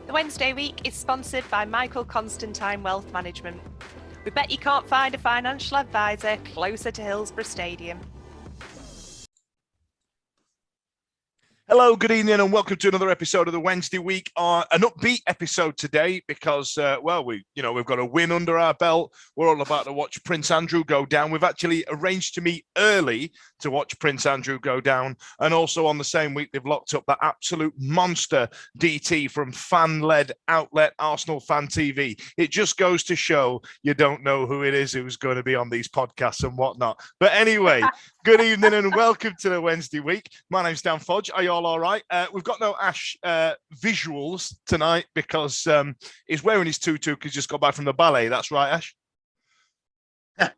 The Wednesday week is sponsored by Michael Constantine Wealth Management. We bet you can't find a financial advisor closer to Hillsborough Stadium. Hello, good evening, and welcome to another episode of the Wednesday week. An upbeat episode today because, we've got a win under our belt. We're all about to watch Prince Andrew go down. We've actually arranged to meet early to watch Prince Andrew go down, and also on the same week they've locked up that absolute monster DT from fan-led outlet Arsenal Fan TV. It just goes to show you don't know who it is who's going to be on these podcasts and whatnot. But anyway, good evening and welcome to the Wednesday week. My name's Dan Fudge. Are you all right? We've got no Ash visuals tonight because he's wearing his tutu because he just got back from the ballet. That's right, Ash?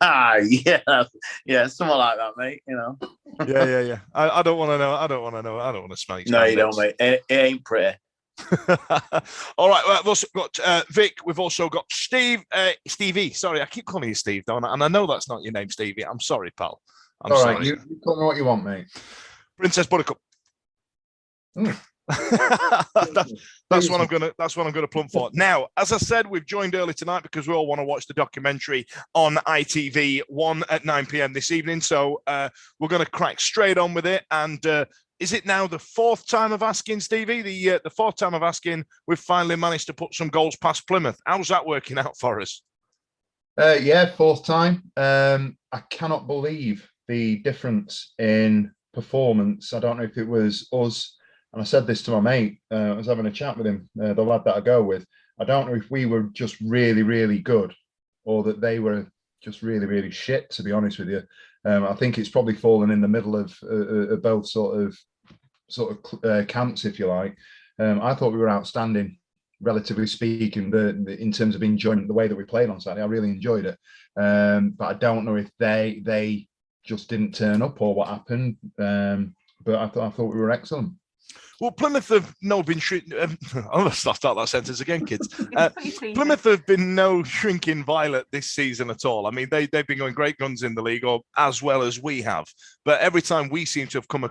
yeah, something like that, mate. You know. Yeah. I don't want to know. I don't want to smell it. No, you don't, mate. It ain't pretty. All right. Well, we've also got Vic. We've also got Stevie. Sorry, I keep calling you Steve, don't I? And I know that's not your name, Stevie. I'm sorry, pal. I'm all sorry. Right, you call me what you want, mate. Princess Buttercup. That's what I'm gonna plump for. Now, as I said, we've joined early tonight because we all want to watch the documentary on ITV1 at 9 p.m. this evening. So we're going to crack straight on with it. And is it now the fourth time of asking, Stevie? The fourth time of asking, we've finally managed to put some goals past Plymouth. How's that working out for us? Fourth time. I cannot believe the difference in performance. I don't know if it was us. And I said this to my mate. I was having a chat with him, the lad that I go with. I don't know if we were just really, really good or that they were just really, really shit, to be honest with you. I think it's probably fallen in the middle of both sort of camps, if you like. I thought we were outstanding, relatively speaking, in terms of enjoyment, the way that we played on Saturday. I really enjoyed it. But I don't know if they just didn't turn up or what happened. But I thought we were excellent. Well, Plymouth have been I'll start that sentence again, kids. Plymouth have been no shrinking violet this season at all. I mean, they've been going great guns in the league, or as well as we have. But every time we seem to have come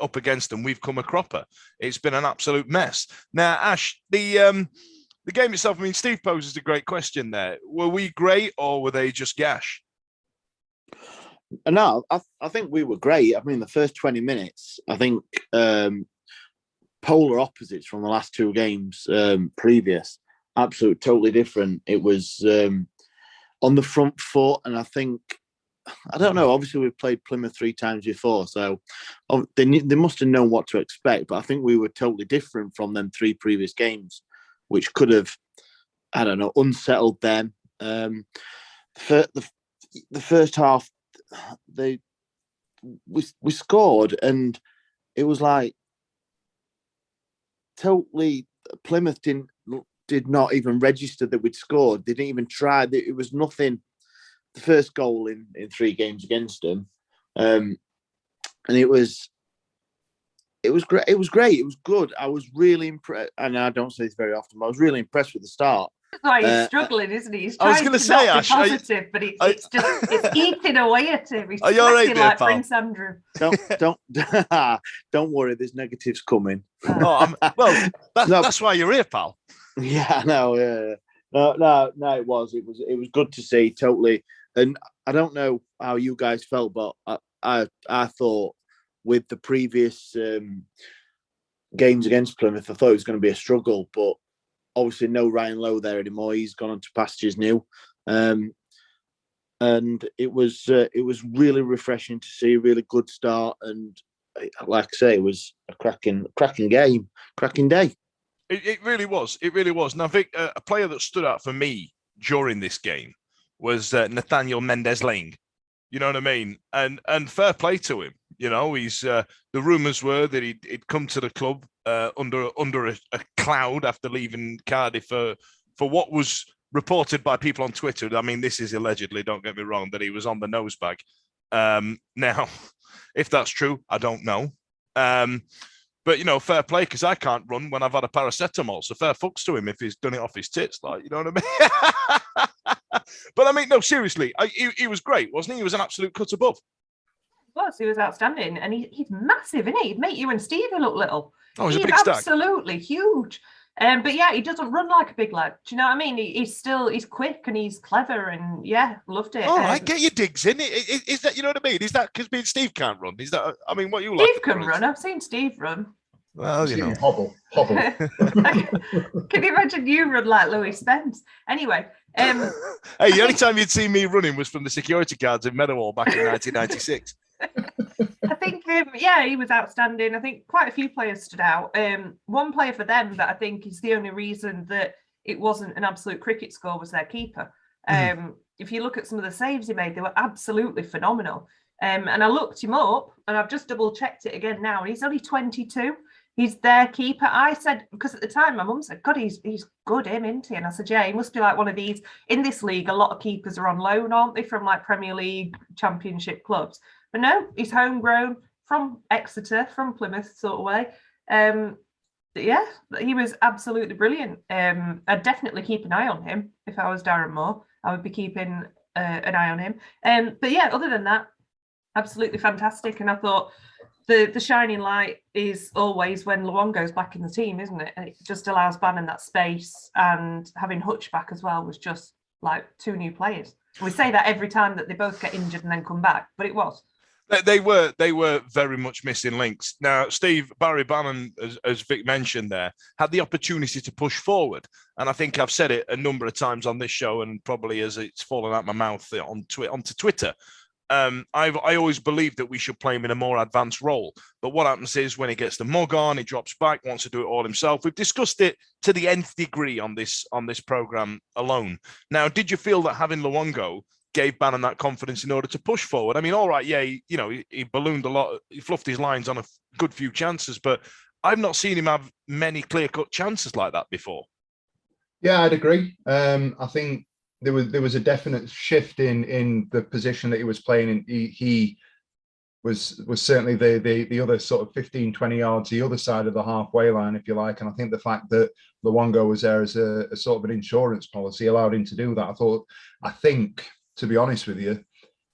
up against them, we've come a cropper. It's been an absolute mess. Now, Ash, the game itself. I mean, Steve poses a great question there. Were we great, or were they just gash? No, I think we were great. I mean, the first 20 minutes, I think. Polar opposites from the last two games previous, absolute totally different. It was on the front foot, and I think, I don't know, obviously we've played Plymouth 3 times before, so they must have known what to expect, but I think we were totally different from them 3 previous games, which could have, I don't know, unsettled them. The first half, we scored, and it was like, totally, Plymouth did not even register that we'd scored. They didn't even try. It was nothing. The first goal in 3 games against them, and it was great. It was great. It was good. I was really impressed, and I don't say this very often, but I was really impressed with the start. That's why he's struggling, isn't he? He's I was trying going to to say, not Ash, be positive, but it's eating away at him. He's are you all right there, like pal? Prince Andrew. Don't worry. There's negatives coming. That's why you're here, pal. Yeah, no, no. It was good to see, totally. And I don't know how you guys felt, but I thought with the previous games against Plymouth, I thought it was going to be a struggle, but obviously no Ryan Lowe there anymore. He's gone on to pastures new, and it was really refreshing to see. A really good start, and like I say, it was a cracking game, cracking day. It really was. It really was. Now, Vic, a player that stood out for me during this game was Nathaniel Mendez-Lang. You know what I mean? And fair play to him. You know, he's the rumours were that he'd come to the club under a cloud after leaving Cardiff for what was reported by people on Twitter. I mean, this is allegedly, don't get me wrong, that he was on the nose bag. Now, if that's true, I don't know. But, you know, fair play, because I can't run when I've had a paracetamol. So fair fucks to him if he's done it off his tits, like, you know what I mean? But, I mean, no, seriously, he was great, wasn't he? He was an absolute cut above. He was outstanding. And he's massive, isn't he? He'd make you and Stevie look little. Oh, he's a big stack. Absolutely huge. But yeah, he doesn't run like a big lad. Do you know what I mean? He's quick and he's clever, and yeah, loved it. All right, get your digs in. Is that, you know what I mean? Is that because me and Steve can't run? Is that, I mean, what you like? Steve can run. I've seen Steve run. Well, you know, hobble. Can you imagine you run like Louis Spence? Anyway, hey, the only time you'd see me running was from the security guards in Meadowhall back in 1996. I think, yeah, he was outstanding. I think quite a few players stood out. One player for them that I think is the only reason that it wasn't an absolute cricket score was their keeper. If you look at some of the saves he made, they were absolutely phenomenal. And I looked him up, and I've just double checked it again now, and he's only 22. He's their keeper. I said, because at the time my mum said, God, he's good, him, isn't he? And I said, yeah, he must be like one of these. In this league, a lot of keepers are on loan, aren't they, from like Premier League, Championship clubs. But no, he's homegrown from Exeter, from Plymouth sort of way. Yeah, he was absolutely brilliant. I'd definitely keep an eye on him. If I was Darren Moore, I would be keeping an eye on him. But yeah, other than that, absolutely fantastic. And I thought the shining light is always when Luongo's back in the team, isn't it? And it just allows Bannon that space, and having Hutch back as well was just like two new players. We say that every time that they both get injured and then come back, but it was. They were very much missing links. Now, Steve, Barry Bannon, as Vic mentioned there, had the opportunity to push forward. And I think I've said it a number of times on this show, and probably as it's fallen out my mouth onto Twitter. I always believed that we should play him in a more advanced role. But what happens is when he gets the mug on, he drops back, wants to do it all himself. We've discussed it to the nth degree on this program alone. Now, did you feel that having Luongo gave Bannon that confidence in order to push forward? I mean, all right, yeah, he ballooned a lot, he fluffed his lines on a good few chances, but I've not seen him have many clear-cut chances like that before. Yeah, I'd agree. I think there was a definite shift in the position that he was playing in. He was certainly the other sort of 15, 20 yards, the other side of the halfway line, if you like. And I think the fact that Luongo was there as a sort of an insurance policy allowed him to do that. I think, to be honest with you,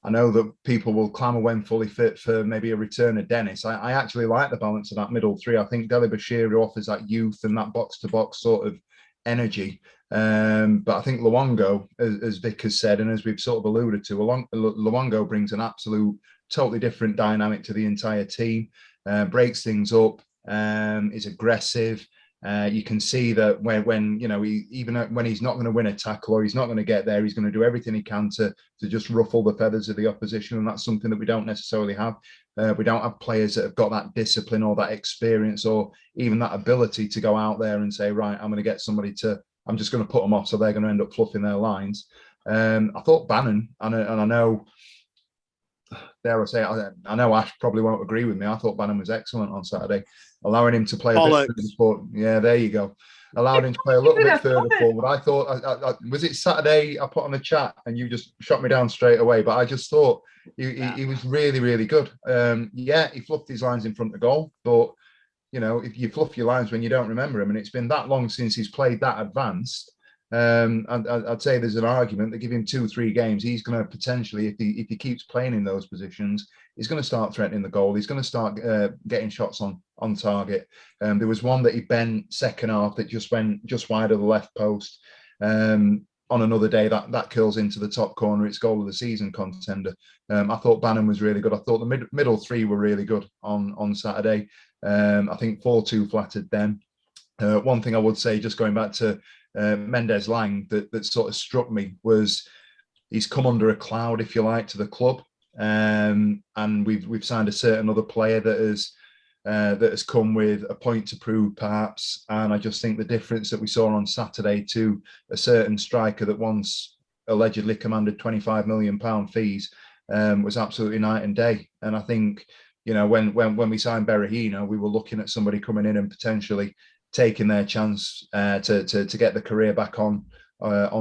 I know that people will clamour when fully fit for maybe a return of Dennis. I actually like the balance of that middle three. I think Dele Bashiru offers that youth and that box-to-box sort of energy. But I think Luongo, as Vic has said, and as we've sort of alluded to, Luongo brings an absolute, totally different dynamic to the entire team, breaks things up, is aggressive. You can see that when even when he's not going to win a tackle or he's not going to get there, he's going to do everything he can to just ruffle the feathers of the opposition, and that's something that we don't necessarily have. We don't have players that have got that discipline or that experience or even that ability to go out there and say, right, I'm going to get somebody I'm just going to put them off so they're going to end up fluffing their lines. I thought Bannon, and I know, dare I say, I know Ash probably won't agree with me. I thought Bannon was excellent on Saturday, allowing him to play a bit further forward. Yeah, there you go. Allowing him to play a little bit further forward. I thought, was it Saturday I put on the chat and you just shot me down straight away? But I just thought he was really, really good. Yeah, he fluffed his lines in front of goal, but if you fluff your lines when you don't remember him, and it's been that long since he's played that advanced, I'd say there's an argument that give him 2-3 games, he's going to potentially, if he keeps playing in those positions, he's going to start threatening the goal. He's going to start getting shots on target. There was one that he bent second half that just went just wide of the left post. On another day, that curls into the top corner. It's goal of the season contender. I thought Bannon was really good. I thought the middle three were really good on Saturday. I think 4-2 flattered them. One thing I would say, just going back to Mendes Lang, that sort of struck me was he's come under a cloud, if you like, to the club, and we've signed a certain other player that has come with a point to prove, perhaps. And I just think the difference that we saw on Saturday to a certain striker that once allegedly commanded £25 million fees was absolutely night and day. And I think, when we signed Berahino, we were looking at somebody coming in and potentially taking their chance to get the career back on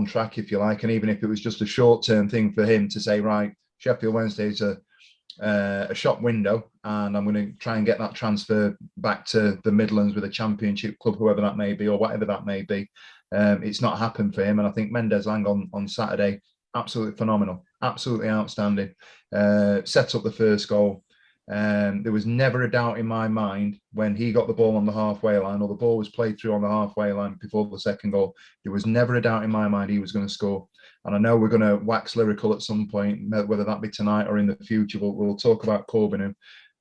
track, if you like. And even if it was just a short-term thing for him to say, right, Sheffield Wednesday's a shop window, and I'm going to try and get that transfer back to the Midlands with a championship club, whoever that may be, or whatever that may be. It's not happened for him. And I think Mendes Lang on Saturday, absolutely phenomenal, absolutely outstanding. Set up the first goal. There was never a doubt in my mind when he got the ball on the halfway line or the ball was played through on the halfway line before the second goal. There was never a doubt in my mind he was going to score. And I know we're going to wax lyrical at some point, whether that be tonight or in the future. We'll talk about Corbin.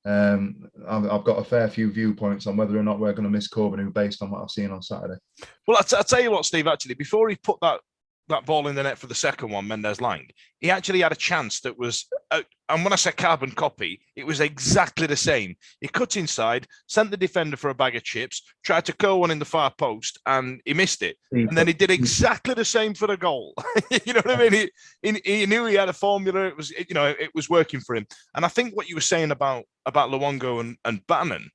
I've got a fair few viewpoints on whether or not we're going to miss Corbin based on what I've seen on Saturday. Well, I'll tell you what, Steve, actually, before he put that ball in the net for the second one, Mendes-Lang, he actually had a chance that was, and when I say carbon copy, it was exactly the same. He cut inside, sent the defender for a bag of chips, tried to curl one in the far post, and he missed it. And then he did exactly the same for the goal. You know what I mean? He knew he had a formula. It was working for him. And I think what you were saying about Luongo and Bannon,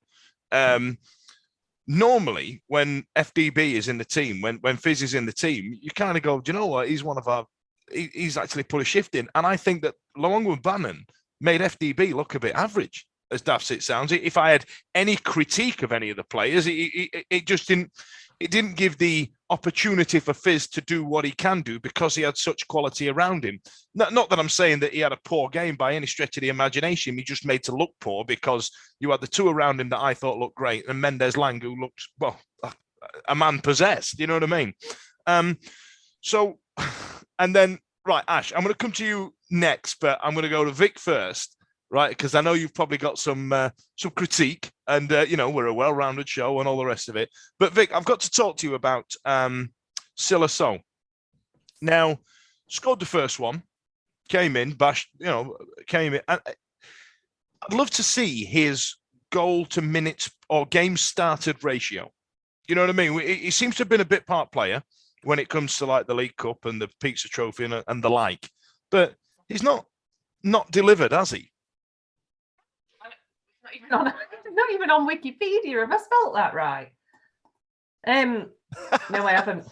normally when FDB is in the team, when Fizz is in the team, you kind of go, do you know what? He's actually put a shift in. And I think that Luongo and Bannon made FDB look a bit average, as daft as it sounds. If I had any critique of any of the players, it just didn't give the opportunity for Fizz to do what he can do because he had such quality around him. Not that I'm saying that he had a poor game by any stretch of the imagination. He just made to look poor because you had the two around him that I thought looked great, and Mendes-Lang, who looked, well, a man possessed. You know what I mean? So, and then, right, Ash, I'm going to come to you next, but I'm going to go to Vic first, right? Because I know you've probably got some critique, and we're a well-rounded show and all the rest of it. But Vic, I've got to talk to you about Silasson. Now, scored the first one, came in, bashed, came in. And I'd love to see his goal to minutes or game started ratio. You know what I mean? He seems to have been a bit part player when it comes to like the League Cup and the Pizza Trophy and the like, but he's not delivered, has he? Not even on Wikipedia. Have I spelt that right? No, I haven't.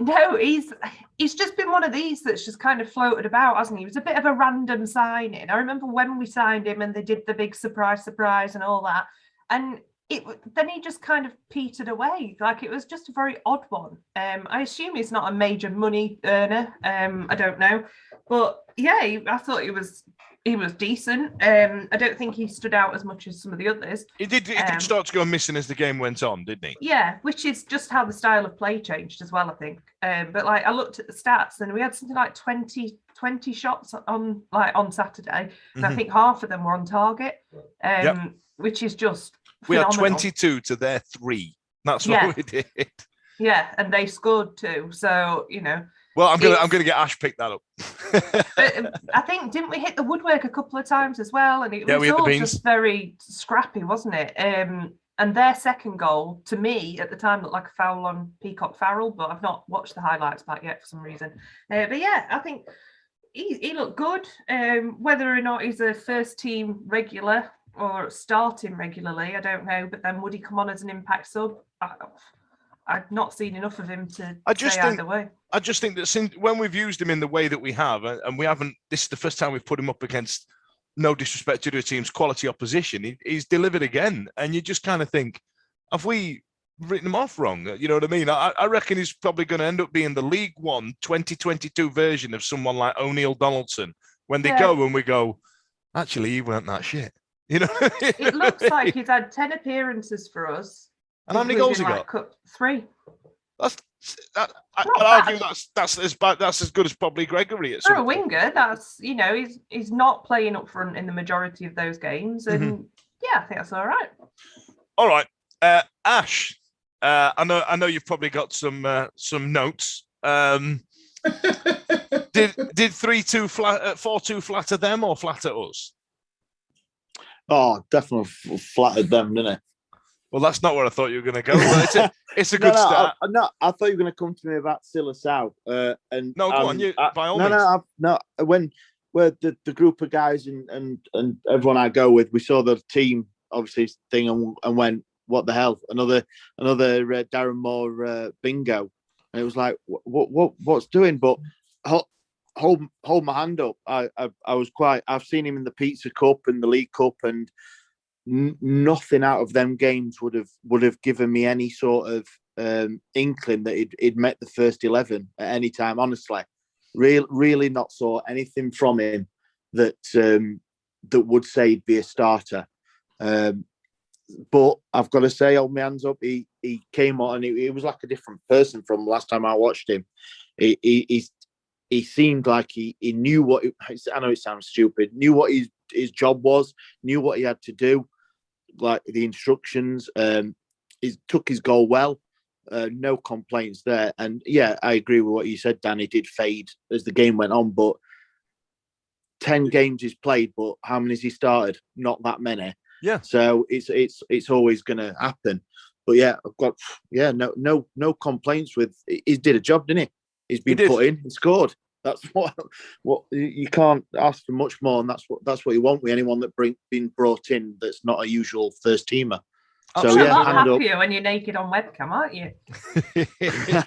No, he's just been one of these that's just kind of floated about, hasn't he? He was a bit of a random signing. I remember when we signed him and they did the big surprise and all that, and then he just kind of petered away. Like, it was just a very odd one. I assume he's not a major money earner. I don't know, but yeah, I thought he was decent. I don't think he stood out as much as some of the others. He did start to go missing as the game went on, didn't he? Yeah, which is just how the style of play changed as well, I think. But like, I looked at the stats and we had something like 20 shots on Saturday, and I think half of them were on target, which is just phenomenal. We had 22 to their 3. That's what we did. Yeah, and they scored 2. So, Well, I'm gonna get Ash pick that up. But I think, didn't we hit the woodwork a couple of times as well? And it was all just very scrappy, wasn't it? And their second goal, to me, at the time, looked like a foul on Peacock Farrell, but I've not watched the highlights back yet for some reason. But yeah, I think he looked good. Whether or not he's a first team regular or starting regularly, I don't know. But then would he come on as an impact sub? I've not seen enough of him to say either way. I just think that since when we've used him in the way that we have, and we haven't, this is the first time we've put him up against, no disrespect to the team's quality opposition, he's delivered again. And you just kind of think, have we written him off wrong? You know what I mean? I reckon he's probably going to end up being the League One 2022 version of someone like O'Neill Donaldson, when they go and we go, actually, he weren't that shit. You know, it looks like he's had 10 appearances for us. And how many goals he got? 3. I'd argue that's as bad. That's as good as probably Gregory. For a winger, that's he's not playing up front in the majority of those games, and yeah, I think that's all right. All right, Ash. I know you've probably got some notes. Did 3-2 4-2 flatter them or flatter us? Oh, definitely flattered them, didn't it? Well, that's not where I thought you were going to go. But it's a good start. I thought you were going to come to me about Silasson. And no, go on, you by all means. No. When we're the group of guys and everyone I go with, we saw the team obviously thing and went, what the hell? Another Darren Moore bingo, and it was like, what's doing? But hold my hand up. I've seen him in the Pizza Cup and the League Cup, and nothing out of them games would have given me any sort of inkling that he'd met the first 11 at any time. Honestly, really not saw anything from him that that would say he'd be a starter. But I've got to say, hold my hands up. He came on and he was like a different person from last time I watched him. He seemed like he knew what. I know it sounds stupid. Knew what his job was. Knew what he had to do. Like the instructions. He took his goal well. No complaints there. And yeah, I agree with what you said, Dan. He did fade as the game went on, but 10 games he's played, but how many has he started? Not that many. Yeah. So it's always going to happen. But yeah, I've got no complaints with. He did a job, didn't he? He's been put in and scored. That's what you can't ask for much more, and that's what you want with anyone that been brought in that's not a usual first teamer. So You're a yeah, lot hand happier when you're naked on webcam, aren't you?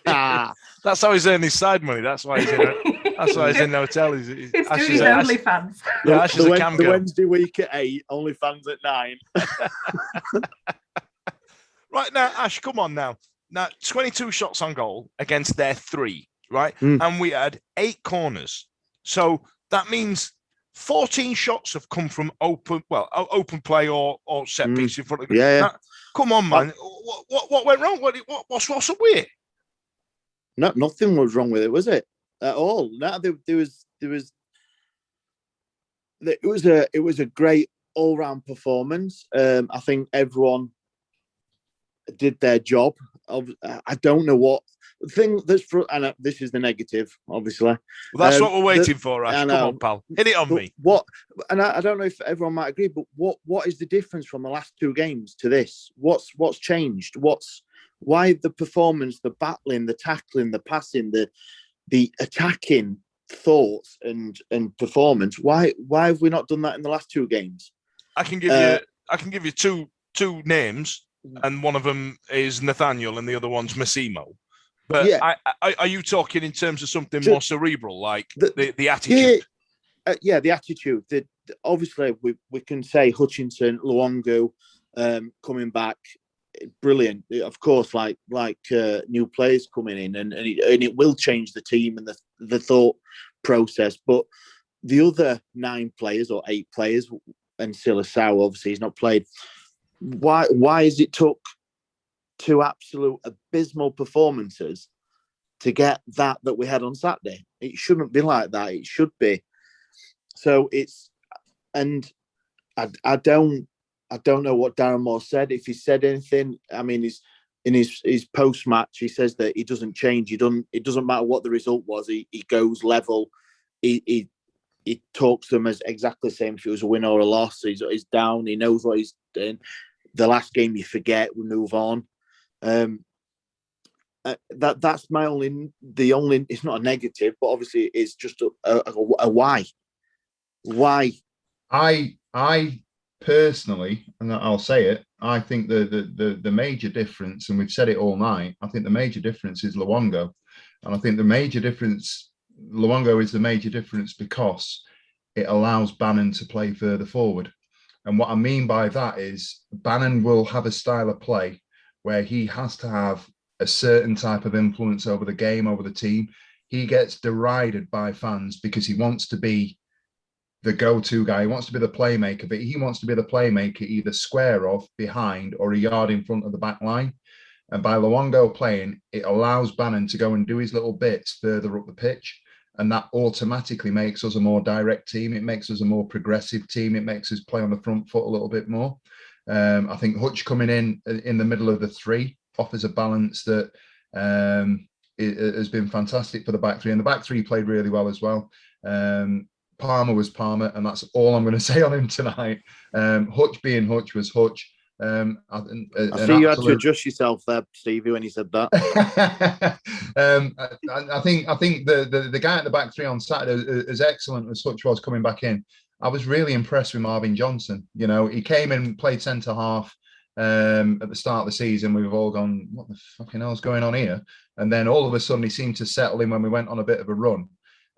up. That's how he's earning his side money. That's why he's in it. That's why he's in the hotel. He's doing his OnlyFans. Yeah, Ash is a cam the girl. Wednesday week at 8, OnlyFans at 9. Right now, Ash, come on now. Now, 22 shots on goal against their 3, right? And we had 8 corners. So that means 14 shots have come from open play or set piece in front of the Yeah. Now, come on, man. What went wrong? What's up with it? No, nothing was wrong with it, was it? At all? No, it was a great all-round performance. I think everyone did their job. I don't know what the thing that's for, and this is the negative, obviously. Well, that's what we're waiting for, Ash. Come on, pal. Hit it on me. What? And I don't know if everyone might agree, but what is the difference from the last 2 games to this? What's changed? Why the performance, the battling, the tackling, the passing, the attacking thoughts and performance? Why have we not done that in the last 2 games? I can give you two names, and one of them is Nathaniel, and the other one's Massimo. But yeah. Are you talking in terms of something more cerebral, like the attitude? Yeah, the attitude. Obviously, we can say Hutchinson, Luongo coming back, brilliant. Of course, like new players coming in, and it will change the team and the thought process. But the other 9 players or 8 players, and Silasau, obviously, he's not played. Why is it took 2 absolute abysmal performances to get that we had on Saturday? It shouldn't be like that. It should be. So it's, and I don't know what Darren Moore said. If he said anything, I mean, in his post match, he says that he doesn't change. It doesn't matter what the result was. He goes level. He talks to them as exactly the same if it was a win or a loss. He's down. He knows what he's doing. The last game you forget, we move on. That's my only. It's not a negative, but obviously it's just a why. Why? I personally, and I'll say it, I think the major difference, and we've said it all night, I think the major difference is Luongo. And I think Luongo is the major difference because it allows Bannon to play further forward. And what I mean by that is Bannon will have a style of play where he has to have a certain type of influence over the game, over the team. He gets derided by fans because he wants to be the go-to guy. He wants to be the playmaker, but he wants to be the playmaker either square off, behind, or a yard in front of the back line. And by Luongo playing, it allows Bannon to go and do his little bits further up the pitch. And that automatically makes us a more direct team. It makes us a more progressive team. It makes us play on the front foot a little bit more. I think Hutch coming in the middle of the 3 offers a balance that has been fantastic for the back 3. And the back 3 played really well as well. Palmer was Palmer, and that's all I'm going to say on him tonight. Hutch being Hutch was Hutch. I see you had to adjust yourself there, Stevie, when you said that. I think the guy at the back 3 on Saturday, as excellent as Hutch was coming back in, I was really impressed with Marvin Johnson. You know, he came in, played centre half at the start of the season. We've all gone, what the fucking hell's going on here? And then all of a sudden he seemed to settle in when we went on a bit of a run.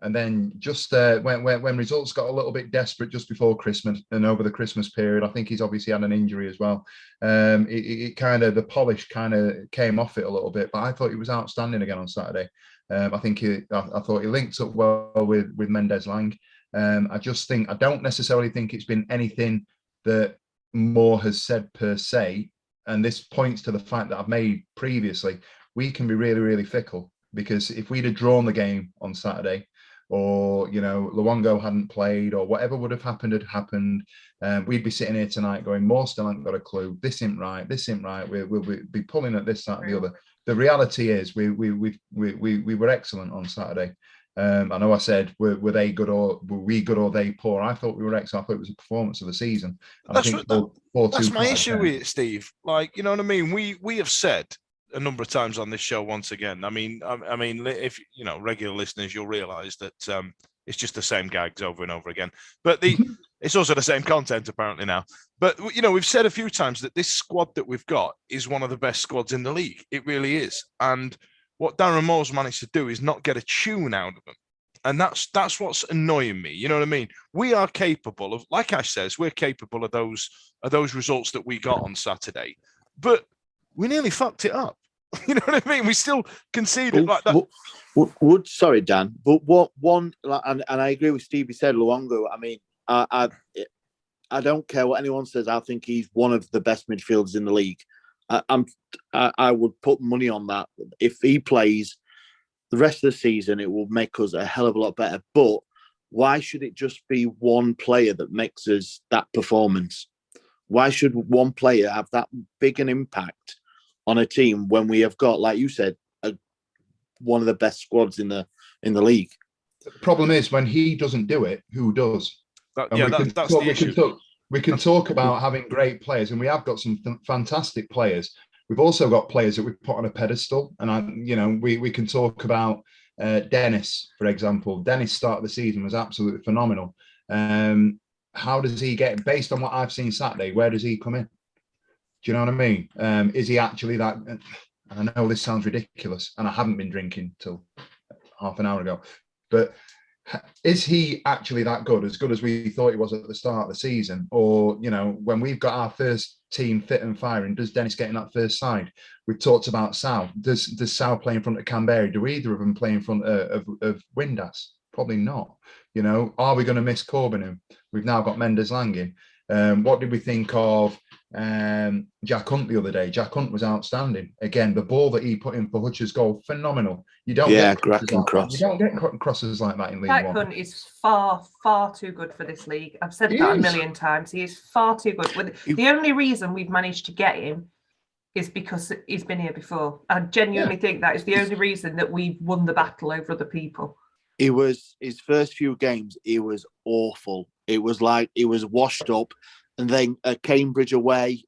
And then just when results got a little bit desperate just before Christmas and over the Christmas period, I think he's obviously had an injury as well. It kind of, the polish kind of came off it a little bit, but I thought he was outstanding again on Saturday. I thought he linked up well with Mendes Lang. I just think, I don't necessarily think it's been anything that Moore has said per se. And this points to the fact that I've made previously. We can be really, really fickle, because if we'd have drawn the game on Saturday, or, you know, Luongo hadn't played, or whatever would have happened had happened, we'd be sitting here tonight going, Moore still hasn't got a clue. This isn't right. This isn't right. We'll be pulling at this, that, and the other. The reality is we were excellent on Saturday. I know I said, were they good, or were we good, or they poor? I thought we were excellent. I thought it was a performance of the season. And That's my issue with it, Steve. Like, you know what I mean? We have said a number of times on this show, once again. I mean, if you know regular listeners, you'll realise that it's just the same gags over and over again. But it's also the same content apparently now. But you know, we've said a few times that this squad that we've got is one of the best squads in the league. It really is. And what Darren Moore's managed to do is not get a tune out of them. And that's what's annoying me. You know what I mean? We are capable of, like Ash says, we're capable of those results that we got on Saturday. But we nearly fucked it up. You know what I mean? We still conceded like that. Sorry, Dan, but and I agree with Stevie said, Luongo. I mean, I don't care what anyone says. I think he's one of the best midfielders in the league. I would put money on that. If he plays the rest of the season, it will make us a hell of a lot better. But why should it just be one player that makes us that performance? Why should one player have that big an impact on a team when we have got, like you said, one of the best squads in the league? The problem is, when he doesn't do it, who does? That's the issue. We can talk about having great players, and we have got some fantastic players. We've also got players that we've put on a pedestal, and we can talk about Dennis, for example. Dennis' start of the season was absolutely phenomenal. How does he get, based on what I've seen Saturday, where does he come in? Do you know what I mean? Is he actually that? And I know this sounds ridiculous, and I haven't been drinking till half an hour ago, but is he actually that good as we thought he was at the start of the season? Or, you know, when we've got our first team fit and firing, does Dennis get in that first side? We've talked about Sal. Does Sal play in front of Canberra? Do either of them play in front of Windass? Probably not. You know, are we going to miss Corbin? We've now got Mendes Langin. What did we think of Jack Hunt the other day? Jack Hunt was outstanding. Again, the ball that he put in for Hutch's goal, phenomenal. You don't get crosses like that in League Jack One. Hunt is far, far too good for this league. I've said that a million times. He is far too good. The only reason we've managed to get him is because he's been here before. I genuinely think that is the only reason that we've won the battle over other people. He was, his first few games, he was awful. It was like he was washed up, and then Cambridge away,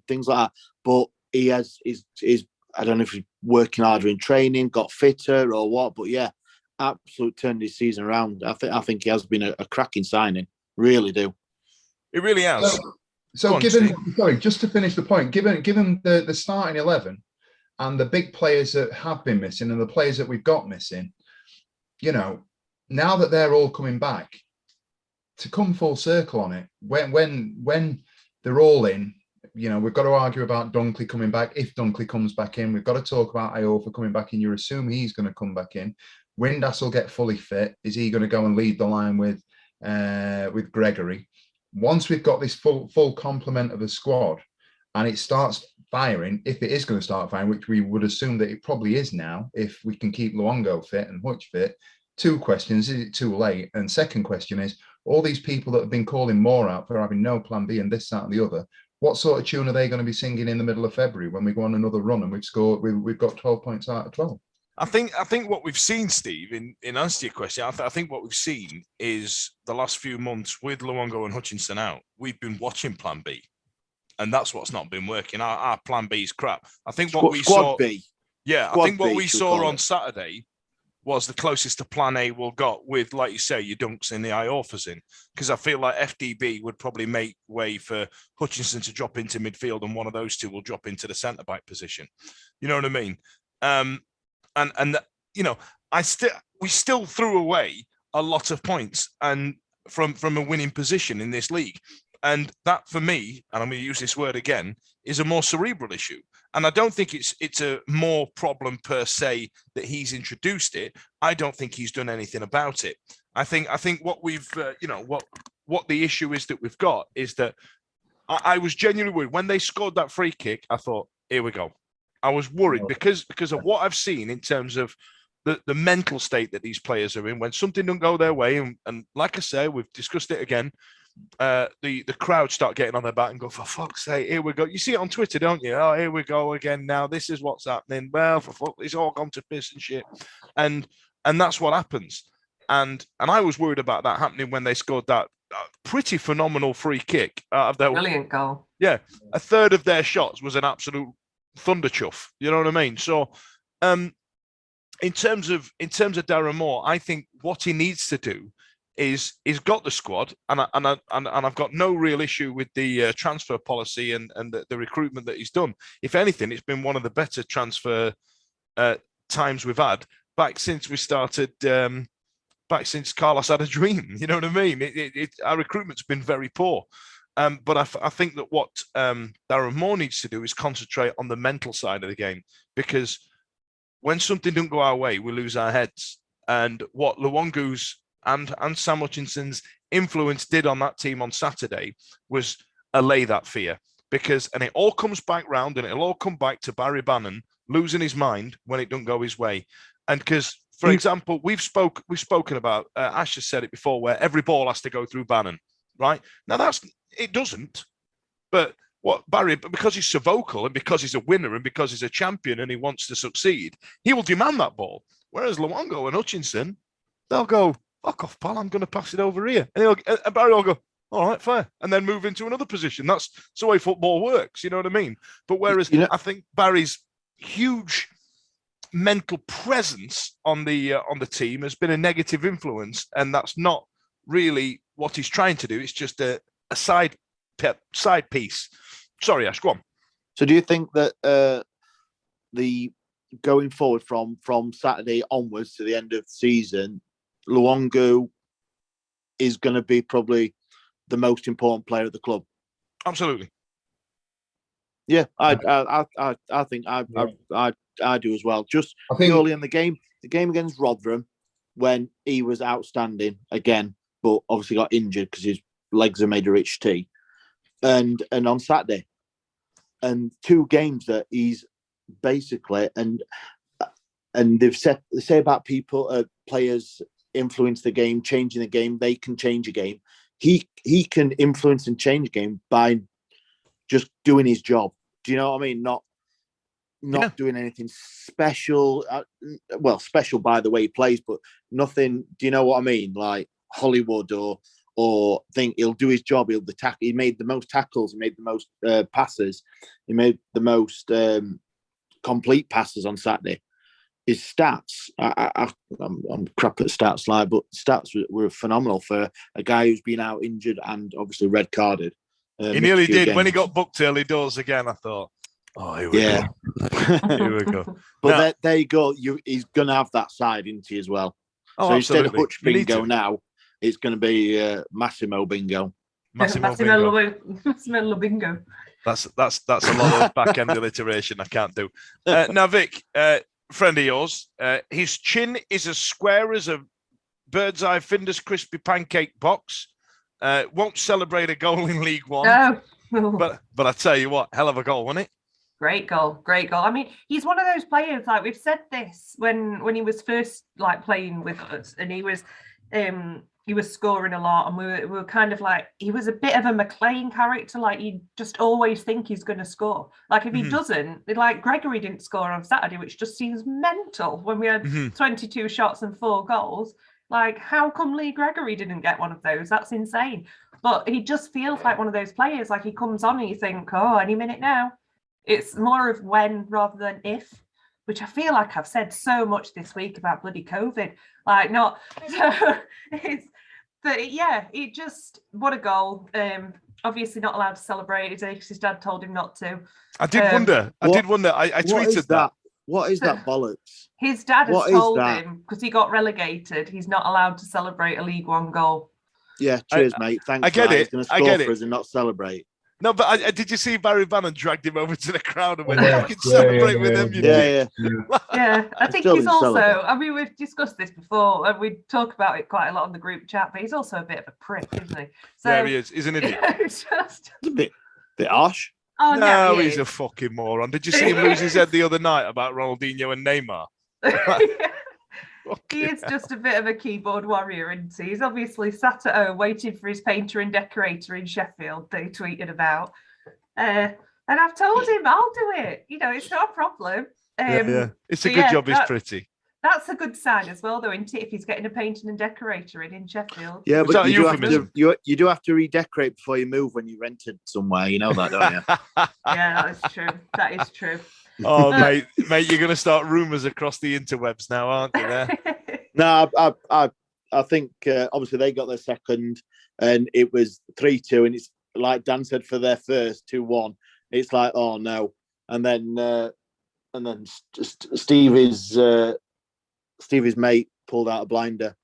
things like that. But he is I don't know if he's working harder in training, got fitter or what, but yeah, absolutely turned his season around. I think he has been a cracking signing. Really do. It really has. So just to finish the point, given the starting 11 and the big players that have been missing and the players that we've got missing, you know, now that they're all coming back, to come full circle on it, when they're all in, you know, we've got to argue about Dunkley coming back. If Dunkley comes back in, we've got to talk about Iorfa coming back in. You assume he's going to come back in. Windass will get fully fit. Is he going to go and lead the line with Gregory? Once we've got this full complement of a squad and it starts firing, if it is going to start firing, which we would assume that it probably is now, if we can keep Luongo fit and Hutch fit, two questions: is it too late? And second question is, all these people that have been calling Moore out for having no plan B and this, that, and the other, what sort of tune are they going to be singing in the middle of February when we go on another run and we've got 12 points out of 12? I think what we've seen, Steve, in answer to your question, I think what we've seen is the last few months with Luongo and Hutchinson out, we've been watching Plan B, and that's what's not been working. Our Plan B is crap. I think what we saw, we saw on Saturday was the closest to Plan A we'll got with, like you say, your Dunks in the Iorfas in, because I feel like FDB would probably make way for Hutchinson to drop into midfield, and one of those two will drop into the centre back position. You know what I mean? And you know, we still threw away a lot of points and from a winning position in this league. And that, for me, and I'm going to use this word again, is a more cerebral issue. And I don't think it's a more problem per se that he's introduced it. I don't think he's done anything about it. I think what we've what the issue is that we've got is that I was genuinely worried when they scored that free kick. I thought, here we go. I was worried because of what I've seen in terms of the mental state that these players are in when something don't go their way. And like I say, we've discussed it again. The crowd start getting on their back and go, for fuck's sake, here we go. You see it on Twitter, don't you? Oh, here we go again now. This is what's happening. Well, for fuck, it's all gone to piss and shit. And that's what happens. And I was worried about that happening when they scored that pretty phenomenal free kick out of their Brilliant goal. Yeah, a third of their shots was an absolute thunder chuff. You know what I mean? So, in terms of Darren Moore, I think what he needs to do is he's got the squad, and I've got no real issue with the transfer policy and the recruitment that he's done. If anything, it's been one of the better transfer times we've had back since we started. Back since Carlos had a dream, you know what I mean? Our recruitment's been very poor. But I think that what Darren Moore needs to do is concentrate on the mental side of the game, because when something doesn't go our way, we lose our heads. And what Luongo's and Sam Hutchinson's influence did on that team on Saturday was allay that fear. And it all comes back round, and it'll all come back to Barry Bannon losing his mind when it doesn't go his way. And because, for example, we've spoken about, Ash has said it before, where every ball has to go through Bannon, right? Now it doesn't. But what Barry, because he's so vocal and because he's a winner and because he's a champion and he wants to succeed, he will demand that ball. Whereas Luongo and Hutchinson, they'll go, fuck off, pal, I'm going to pass it over here. And Barry will go, all right, fair. And then move into another position. That's the way football works, you know what I mean? But whereas I think Barry's huge mental presence on the team has been a negative influence, and that's not really what he's trying to do. It's just a side piece. Sorry, Ash, go on. So do you think that the going forward from Saturday onwards to the end of the season, Luongo is going to be probably the most important player at the club? Absolutely. Yeah, I think I do as well. Just purely in the game against Rotherham, when he was outstanding again, but obviously got injured because his legs are made of rich tea, and on Saturday, and two games that he's basically and they say about players influence the game, changing the game. They can change a game. He can influence and change a game by just doing his job. Do you know what I mean? Not doing anything special. Special by the way he plays, but nothing. Do you know what I mean? Like Hollywood or think he'll do his job. He'll attack. He made the most tackles. He made the most passes. He made the most complete passes on Saturday. His stats, I'm crap at stats, but stats were phenomenal for a guy who's been out injured and obviously red carded. He nearly did games. When he got booked early doors again. I thought, oh, here we go. Here we go. But there you go. He's going to have that side, isn't he, as well? Oh, so absolutely. Instead of Hutch bingo now, it's going to be Massimo bingo. Massimo bingo. That's a lot of back end alliteration I can't do. Now, Vic, friend of yours, his chin is as square as a bird's eye Finder's crispy pancake box. Won't celebrate a goal in League One. No. But I tell you what, hell of a goal, wasn't it? Great goal. I mean, he's one of those players, like we've said this when he was first like playing with us, and he was scoring a lot, and we were kind of like, he was a bit of a McLean character, like you just always think he's going to score. Like if he doesn't, like Gregory didn't score on Saturday, which just seems mental when we had 22 shots and 4 goals. Like, how come Lee Gregory didn't get one of those? That's insane. But he just feels like one of those players, like he comes on and you think, oh, any minute now. It's more of when rather than if, which I feel like I've said so much this week about bloody COVID. Like, not... But yeah, it just... What a goal. Obviously not allowed to celebrate because his dad told him not to. I did wonder. I tweeted that. What is that bollocks? His dad has told him, because he got relegated, he's not allowed to celebrate a League One goal. Yeah, cheers, mate. Thanks. I get it. He's going to score for us and not celebrate. No, but did you see Barry Bannon dragged him over to the crowd and went, Yeah. "You can celebrate with them, you dick." Yeah, I think Still he's didn't also, celebrate. I mean, we've discussed this before and we talk about it quite a lot on the group chat, but he's also a bit of a prick, isn't he? So, Yeah, he is. He's an idiot. it's just, It's a bit harsh. oh, No, he he's a is. fucking moron. Did you see him lose his head the other night about Ronaldinho and Neymar? He is just a bit of a keyboard warrior, isn't he? He's obviously sat at home waiting for his painter and decorator in Sheffield that he tweeted about. And I've told him I'll do it. You know, it's not a problem. It's a but good yeah, job he's pretty. That's a good sign as well, though, isn't it? If he's getting a painting and decorator in Sheffield. Yeah, Was that but a you do, have euphemism? to, you do have to redecorate before you move when you rented somewhere. You know that, don't you? Yeah, that is true. That is true. Oh, mate, you're going to start rumours across the interwebs now, aren't you? There. No, I think obviously they got their second, and it was 3-2, and it's like Dan said for their first 2-1. It's like, oh no, and then Stevie's mate pulled out a blinder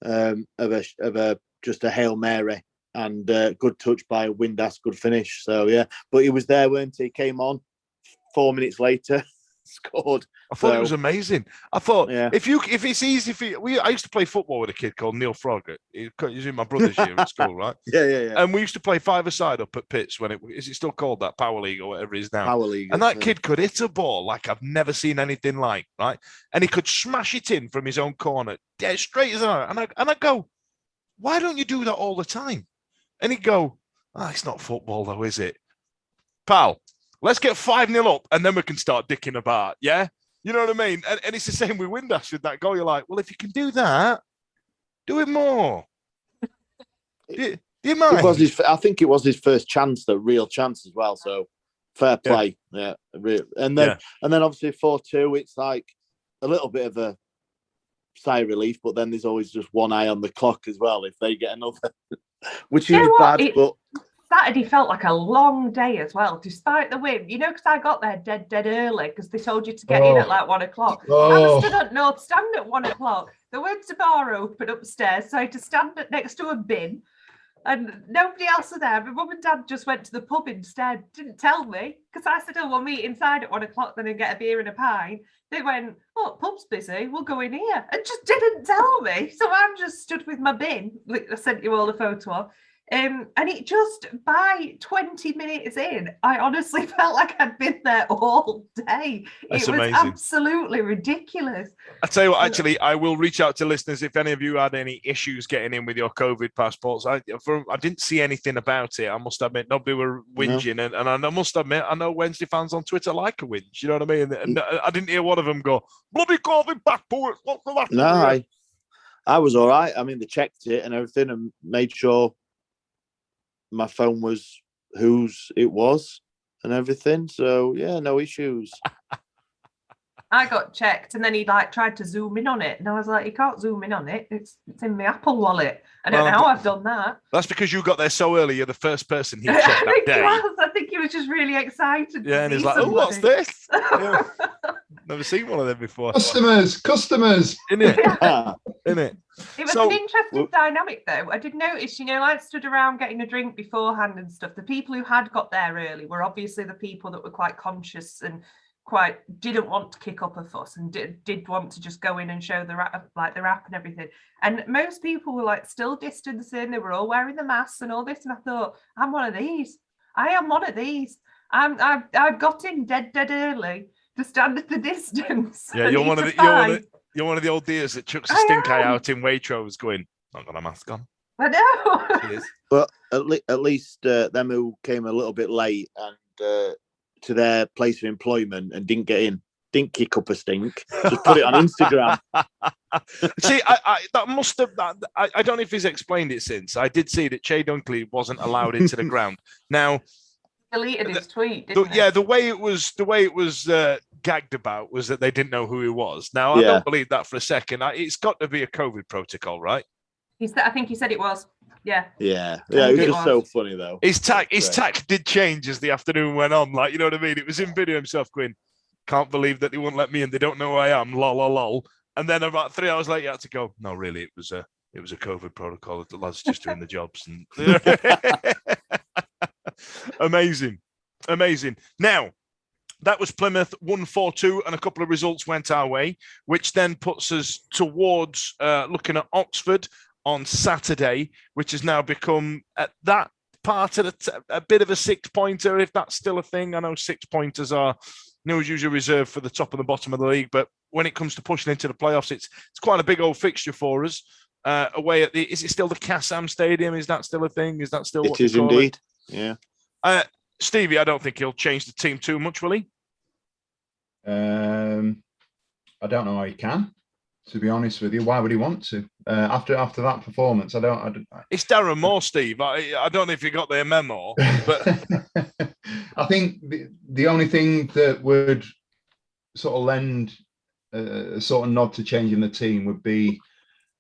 of a just a Hail Mary, and good touch by Windass, good finish. So yeah, but he was there, weren't he? Came on 4 minutes later, scored. I thought it was amazing. I thought if it's easy for you, I used to play football with a kid called Neil Froggatt. He's in my brother's year at school, right? Yeah. And we used to play five-a-side up at Pitts when is it still called that Power League or whatever it is now? Power League. And that kid could hit a ball like I've never seen anything like, right? And he could smash it in from his own corner, dead straight as an arrow. And I go, why don't you do that all the time? And he'd go, it's not football though, is it? Pal, let's get 5-0 up and then we can start dicking about, yeah? You know what I mean? And it's the same with Windass with that goal. You're like, well, if you can do that, do it more. Do you mind? I think it was his first chance, the real chance as well. So fair play. Yeah. And then obviously 4-2, it's like a little bit of a sigh of relief, but then there's always just one eye on the clock as well if they get another, which is bad. But Saturday felt like a long day as well, despite the win. You know, because I got there dead early because they told you to get in at like 1 o'clock. I was stood at North Stand at 1 o'clock. There weren't a bar open upstairs, so I had to stand next to a bin. And nobody else was there. My mum and dad just went to the pub instead. Didn't tell me because I said, "Oh, we'll meet inside at 1 o'clock, then and get a beer and a pint." They went, "Oh, pub's busy. We'll go in here," and just didn't tell me. So I'm just stood with my bin. I sent you all the photo of. And it just, by 20 minutes in, I honestly felt like I'd been there all day. That's it was amazing. Absolutely ridiculous. I tell you what, actually, I will reach out to listeners if any of you had any issues getting in with your COVID passports. I didn't see anything about it. I must admit, nobody were whinging, and I must admit, I know Wednesday fans on Twitter like a whinge. You know what I mean? And I didn't hear one of them go, "Bloody COVID passport." No, I was all right. I mean, they checked it and everything and made sure my phone was whose it was and everything. So yeah, no issues. I got checked and then he tried to zoom in on it. And I was like, you can't zoom in on it. It's in my Apple wallet. I don't know how I've done that. That's because you got there so early. You're the first person he checked that day. I think he was just really excited. Yeah, and he's like, somebody. "Oh, what's this?" Yeah. Never seen one of them before. Customers. Isn't it? Isn't it? It was an interesting dynamic, though. I did notice, I stood around getting a drink beforehand and stuff. The people who had got there early were obviously the people that were quite conscious and quite didn't want to kick up a fuss and did want to just go in and show the rap and everything. And most people were still distancing. They were all wearing the masks and all this. And I thought, I'm one of these. I am one of these. I've got in dead early to stand at the distance. Yeah, you're one of the old dears that chucks a stink eye out in Waitrose going, "Not got a mask on." I know. She is. But at least them who came a little bit late and to their place of employment and didn't get in, didn't kick up a stink, just put it on Instagram. See, I don't know if he's explained it since. I did see that Che Dunkley wasn't allowed into the ground. Now, deleted his tweet, didn't the way it was gagged about was that they didn't know who he was. Now, I don't believe that for a second. It's got to be a COVID protocol, right? I think he said it was. Yeah. Yeah. It was just so funny though. His tack did change as the afternoon went on. You know what I mean? It was in video himself going, "Can't believe that they won't let me in. They don't know who I am. Lol, lol, lol." And then about 3 hours later, you had to go, "No, really, it was a COVID protocol. The lads just doing the jobs." And Amazing. Now, that was Plymouth 1-4-2, and a couple of results went our way, which then puts us towards looking at Oxford on Saturday, which has now become at that part of a bit of a 6-pointer, if that's still a thing. I know 6-pointers are usually reserved for the top and the bottom of the league, but when it comes to pushing into the playoffs, it's quite a big old fixture for us. Away at is it still the Kassam Stadium? Is that still a thing? Is that still what it is indeed? Yeah. Stevie, I don't think he'll change the team too much, will he? I don't know how he can. To be honest with you, why would he want to? After that performance, I don't. It's Darren Moore, Steve. I don't know if you got the memo, but I think the only thing that would sort of lend a sort of nod to changing the team would be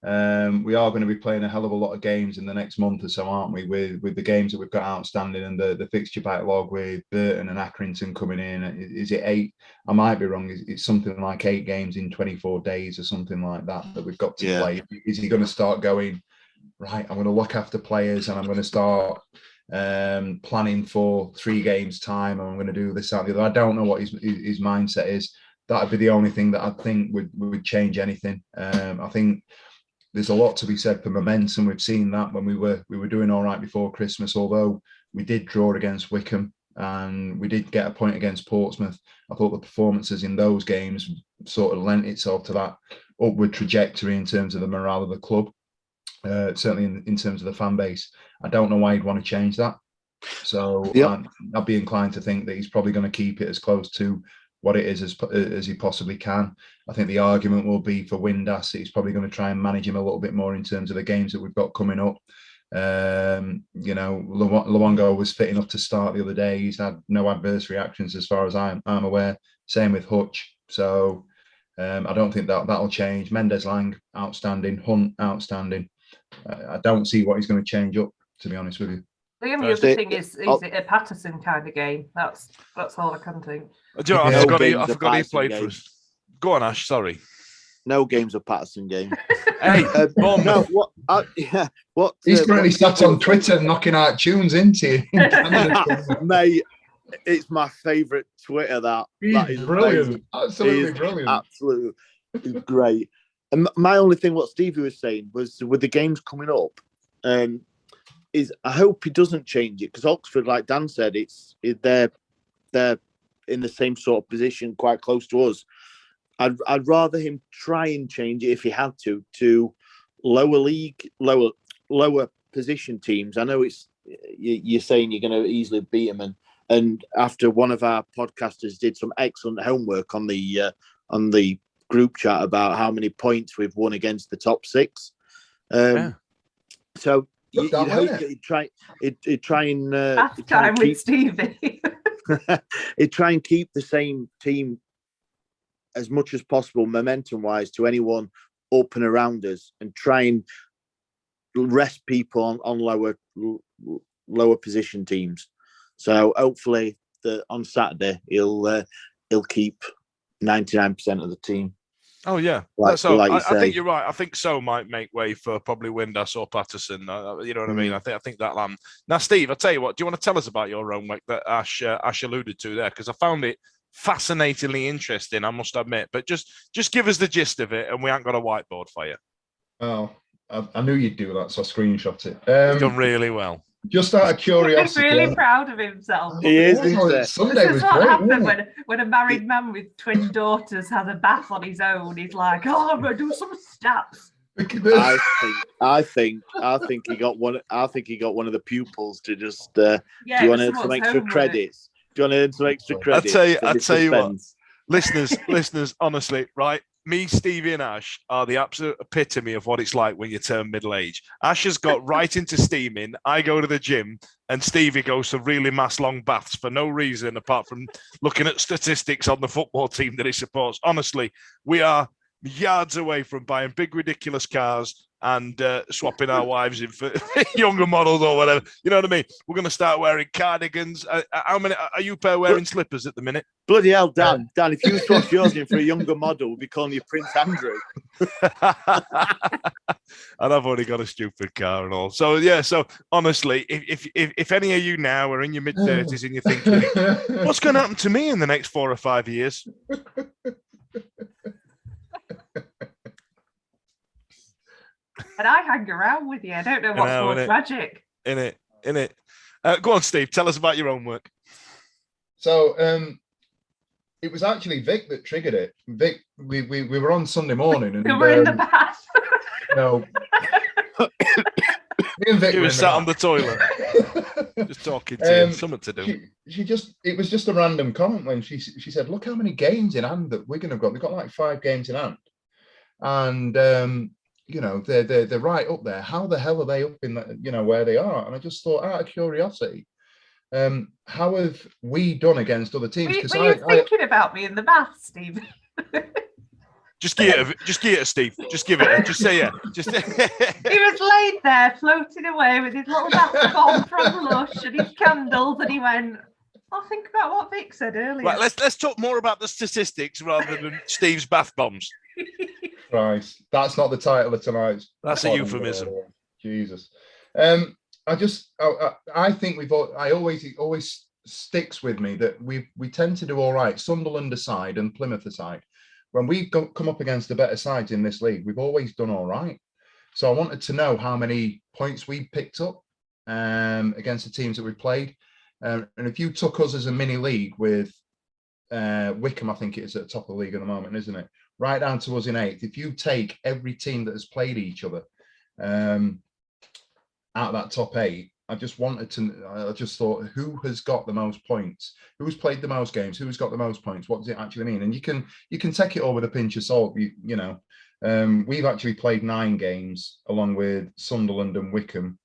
we are going to be playing a hell of a lot of games in the next month or so, aren't we? With the games that we've got outstanding and the fixture backlog with Burton and Accrington coming in. Is it 8? I might be wrong. It's something like 8 games in 24 days or something like that we've got to play. Is he going to start going, right, I'm going to look after players and I'm going to start planning for 3 games time and I'm going to do this, that, and the other? I don't know what his mindset is. That'd be the only thing that I think would change anything. I think there's a lot to be said for momentum. We've seen that when we were doing all right before Christmas, although we did draw against Wickham and we did get a point against Portsmouth. I thought the performances in those games sort of lent itself to that upward trajectory in terms of the morale of the club, certainly in terms of the fan base. I don't know why he'd want to change that. So I'd be inclined to think that he's probably going to keep it as close to what it is as he possibly can. I think the argument will be for Windass. He's probably going to try and manage him a little bit more in terms of the games that we've got coming up. Luongo was fit enough to start the other day. He's had no adverse reactions as far as I'm aware. Same with Hutch. So I don't think that'll change. Mendes-Lang, outstanding. Hunt, outstanding. I don't see what he's going to change up, to be honest with you. The only other thing is it a Patterson kind of game? That's all I can think. Do you know, I forgot he played for us. Go on, Ash. Sorry. No game's a Patterson game. Hey, no, what? He's currently sat on Twitter knocking out tunes into you. Mate, it's my favourite Twitter. That is brilliant. Absolutely brilliant. Absolutely great. And my only thing, what Stevie was saying, was with the games coming up, is I hope he doesn't change it, because Oxford, like Dan said, they're in the same sort of position, quite close to us. I'd rather him try and change it if he had to lower position teams. I know you're saying you're going to easily beat them, and after one of our podcasters did some excellent homework on the group chat about how many points we've won against the top 6. So you'd hope that he'd try and half time with Stevie. He'd try and keep the same team as much as possible, momentum-wise, to anyone up and around us, and try and rest people on lower position teams. So hopefully, on Saturday he'll keep 99% of the team. Oh yeah, I think you're right. I think So might make way for probably Windass or Patterson. You know what I mean? I think that land. Now, Steve, I'll tell you what. Do you want to tell us about your homework that Ash alluded to there? Because I found it fascinatingly interesting, I must admit. But just give us the gist of it, and we ain't got a whiteboard for you. Oh, I knew you'd do that, so I screenshot it. He's done really well. Just out of curiosity, he's really proud of himself. He is. Sunday this was is what great, happened when a married man with twin daughters has a bath on his own. He's like, "Oh, I'm gonna do some stats." I think he got one. I think he got one of the pupils to just. Do you want to earn some extra credits? Do you want to earn some extra credits? I tell you what, listeners, honestly, right? Me, Stevie, and Ash are the absolute epitome of what it's like when you turn middle age. Ash has got right into steaming. I go to the gym, and Stevie goes to really mass long baths for no reason apart from looking at statistics on the football team that he supports. Honestly, we are yards away from buying big, ridiculous cars and swapping our wives in for younger models or whatever. You know what I mean? We're going to start wearing cardigans. How many are you pair wearing slippers at the minute? Bloody hell, Dan. Dan, if you swap yours in for a younger model, we'll be calling you Prince Andrew. And I've already got a stupid car and all. So yeah. So honestly, if any of you now are in your mid-30s and you're thinking, what's going to happen to me in the next 4 or 5 years? And I hang around with you. I don't know what's more tragic. In it. Go on, Steve. Tell us about your own work. So it was actually Vic that triggered it. Vic, we were on Sunday morning, and we were in the bath. No, me and Vic you were sat on the toilet, just talking to him. Something to do. It was just a random comment when she said, "Look how many games in hand that Wigan have got. They've got like 5 games in hand, and you know they're right up there. How the hell are they up in that? You know where they are?" And I just thought, out of curiosity, how have we done against other teams? Were you thinking about me in the bath, Steve? Just give it, Steve. Just give it. Just say yeah. Just. He was laid there, floating away with his little bath bomb from Lush and his candles, and he went, "I'll think about what Vic said earlier." Right, let's talk more about the statistics rather than Steve's bath bombs. Right, that's not the title of tonight's. That's a euphemism. Jesus. I think I always sticks with me that we tend to do all right. Sunderland aside and Plymouth aside, when we've come up against the better sides in this league, we've always done all right. So I wanted to know how many points we picked up against the teams that we played. And if you took us as a mini league with Wickham, I think it is at the top of the league at the moment, isn't it? Right down to us in 8th. If you take every team that has played each other out of that top 8, I just thought, who has got the most points? Who's played the most games? Who's got the most points? What does it actually mean? And you can take it all with a pinch of salt. You know, we've actually played 9 games along with Sunderland and Wickham.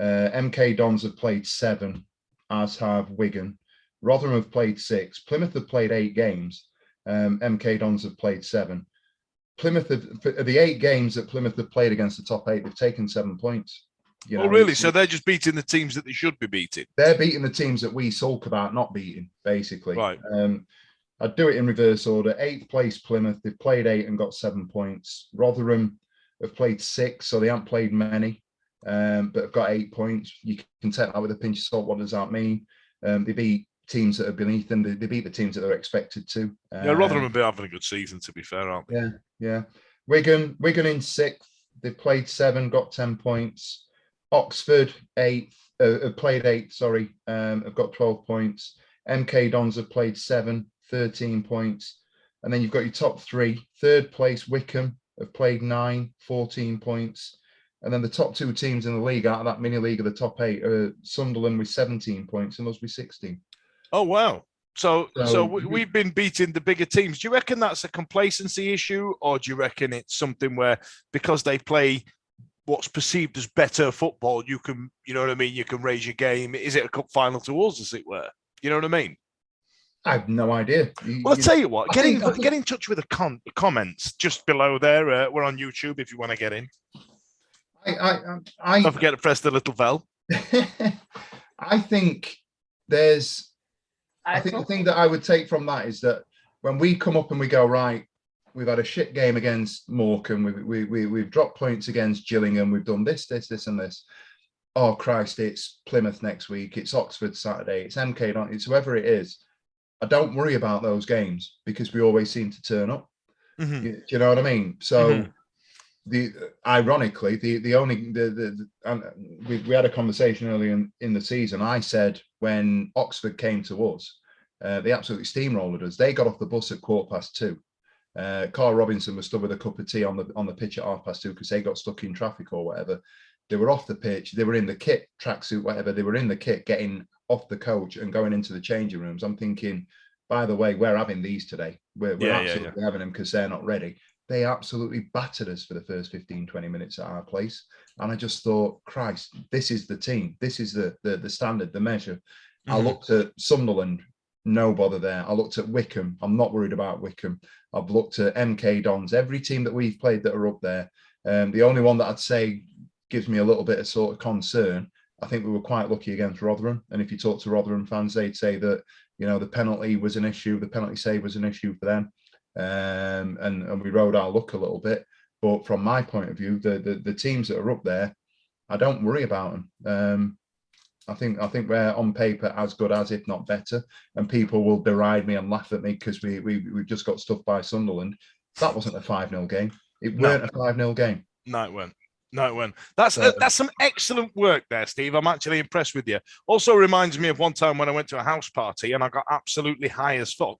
MK Dons have played 7, as have Wigan. Rotherham have played 6. Plymouth have played 8 games. MK Dons have played 7. Plymouth have, the 8 games that Plymouth have played against the top 8, they've taken 7 points. You know, really? So they're just beating the teams that they should be beating? They're beating the teams that we sulk about not beating, basically. Right. I'd do it in reverse order. 8th place Plymouth, they've played 8 and got 7 points. Rotherham have played 6, so they haven't played many, but have got 8 points. You can take that with a pinch of salt. What does that mean? They beat teams that are beneath them. They beat the teams that they're expected to. Yeah, Rotherham have been having a good season, to be fair, aren't they? Yeah. Wigan in 6th. They've played 7, got 10 points. Oxford 8th, have played 8. Sorry, have got 12 points. MK Dons have played 7, 13 points, and then you've got your top 3. 3rd place Wickham have played 9, 14 points, and then the top 2 teams in the league out of that mini league of the top 8 are Sunderland with 17 points and us with 16. Oh wow! So we've been beating the bigger teams. Do you reckon that's a complacency issue, or do you reckon it's something where because they play what's perceived as better football, you can, you know what I mean, you can raise your game? Is it a cup final to us, as it were? You know what I mean? I have no idea. Well, I'll tell you what, get in touch with the comments just below there. We're on YouTube if you want to get in. Don't forget to press the little bell. I think there's, I think the thing that I would take from that is that when we come up and we go, right, we've had a shit game against Morecambe. We've dropped points against Gillingham. We've done this, and this. Oh, Christ, it's Plymouth next week. It's Oxford Saturday. It's MK. It's whoever it is. I don't worry about those games because we always seem to turn up. Mm-hmm. You know what I mean? So, ironically, we had a conversation earlier in the season. I said when Oxford came to us, they absolutely steamrolled us. They got off the bus at 2:15. Carl Robinson was stood with a cup of tea on the pitch at 2:30 because they got stuck in traffic or whatever. They were off the pitch. They were in the kit, tracksuit, whatever. They were in the kit, getting off the coach and going into the changing rooms. I'm thinking, by the way, we're having these today. We're absolutely having them because they're not ready. They absolutely battered us for the first 15, 20 minutes at our place. And I just thought, Christ, this is the team. This is the standard, the measure. I looked at Sunderland, no bother there. I looked at Wickham. I'm not worried about Wickham. I've looked at MK Dons, every team that we've played that are up there. The only one that I'd say gives me a little bit of sort of concern, I think we were quite lucky against Rotherham. And if you talk to Rotherham fans, they'd say that, the penalty was an issue, the penalty save was an issue for them. And we rode our luck a little bit. But from my point of view, the teams that are up there, I don't worry about them. I think we're on paper as good as, if not better. And people will deride me and laugh at me because we've just got stuffed by Sunderland. That wasn't a 5-0 game. It weren't a 5-0 game. No, it weren't. No, it weren't. That's some excellent work there, Steve. I'm actually impressed with you. Also reminds me of one time when I went to a house party and I got absolutely high as fuck.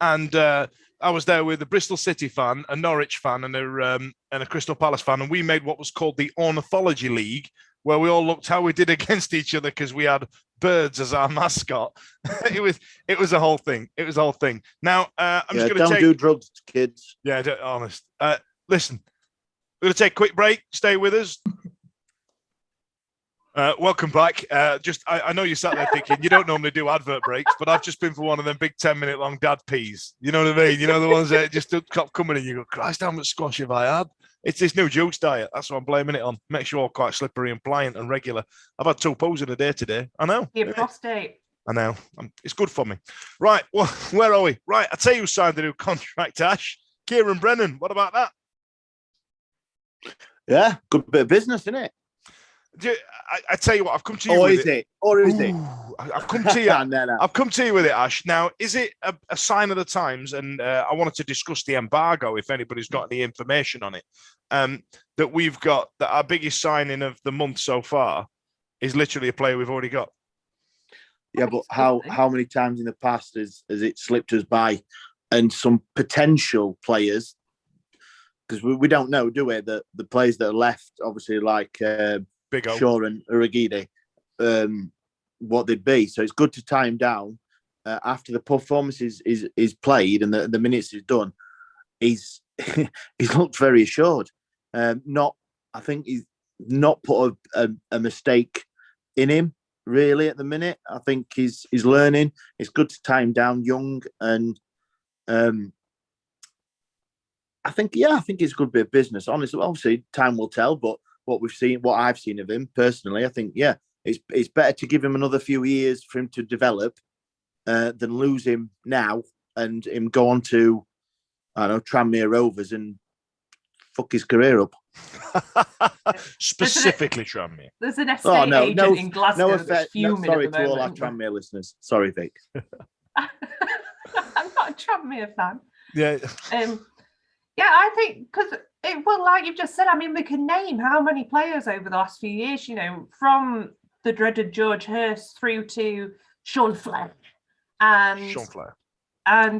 And I was there with a Bristol City fan, a Norwich fan, and a Crystal Palace fan, and we made what was called the Ornithology League, where we all looked how we did against each other because we had birds as our mascot. It was a whole thing. It was a whole thing. Now I'm just going to do drugs, kids. Yeah, honest. Listen, we're going to take a quick break. Stay with us. Welcome back. I know you sat there thinking you don't normally do advert breaks, but I've just been for one of them big 10-minute long dad peas. You know what I mean? You know, the ones that just stop coming and you go, Christ, how much squash have I had? It's this new juice diet. That's what I'm blaming it on. Makes you all quite slippery and pliant and regular. I've had 2 poes in a day today. I know. Your prostate. I know. It's good for me. Right. Well, where are we? Right. I tell you who signed the new contract, Ash. Kieran Brennan. What about that? Yeah, good bit of business, isn't it? I tell you what, I've come to you or with is it? Or is it? I've come to you. No. I've come to you with it, Ash. Now, is it a sign of the times? And I wanted to discuss the embargo, if anybody's got any information on it. That we've got, that our biggest signing of the month so far is literally a player we've already got. Yeah, but how many times in the past has it slipped us by? And some potential players, because we don't know, do we? The players that are left, obviously, like Big O. Shaw and Uragide, what they'd be. So it's good to tie him down after the performance is played and the minutes is done. He's looked very assured. I think he's not put a mistake in him really at the minute. I think he's learning. It's good to tie him down young, and I think it's a good bit of business. Honestly, obviously time will tell, but what I've seen of him personally, I think it's better to give him another few years for him to develop than lose him now and him go on to, I don't know, Tranmere Rovers and fuck his career up. Specifically Tranmere. There's an estate agent in Glasgow that's fuming sorry at the to all our moment. Tranmere listeners. Sorry, Vic. I'm not a Tranmere fan. Yeah. Yeah, I think because like you've just said, I mean, we can name how many players over the last few years, from the dreaded George Hurst through to Sean Flair. And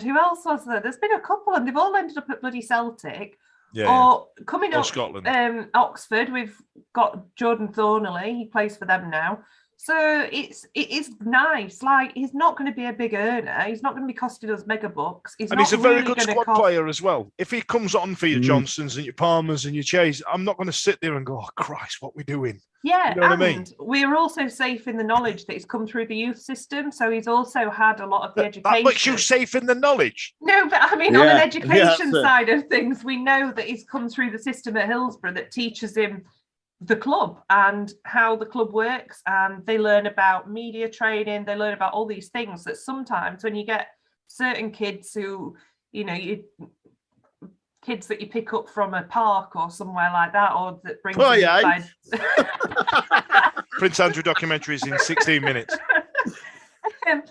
who else was there? There's been a couple, and they've all ended up at bloody Celtic. Or coming up, Scotland. Oxford, we've got Jordan Thornley. He plays for them now. So it is nice. Like, he's not going to be a big earner. He's not going to be costing us mega bucks. And he's a very good squad player as well. If he comes on for your Johnsons and your Palmers and your Chase, I'm not going to sit there and go, oh, Christ, what we doing? Yeah, you know what I mean? We're also safe in the knowledge that he's come through the youth system. So he's also had a lot of the education. That makes you safe in the knowledge. No, but I mean, on an education side of things, we know that he's come through the system at Hillsborough that teaches him the club and how the club works, and they learn about media training, they learn about all these things that sometimes when you get certain kids who, kids that you pick up from a park or somewhere like that, or that brings inside. Prince Andrew documentaries in 16 minutes. But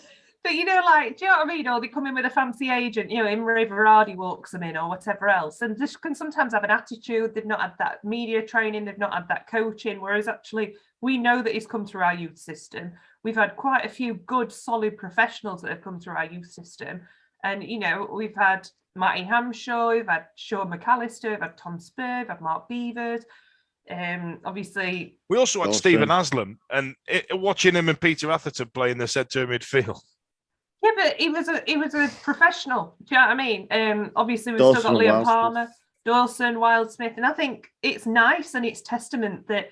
do you know what I mean? Or they come in with a fancy agent, Imre Varadi walks them in or whatever else. And this can sometimes have an attitude. They've not had that media training. They've not had that coaching. Whereas actually, we know that he's come through our youth system. We've had quite a few good, solid professionals that have come through our youth system. And, we've had Matty Hamshaw, we've had Sean McAllister, we've had Tom Spur, we've had Mark Beavers. Obviously, we also had Stephen Aslam, and watching him and Peter Atherton play in the centre midfield. Yeah, but he was a professional. Do you know what I mean? Obviously, we've still got Liam Palmer, Dawson, Wildsmith, and I think it's nice and it's testament that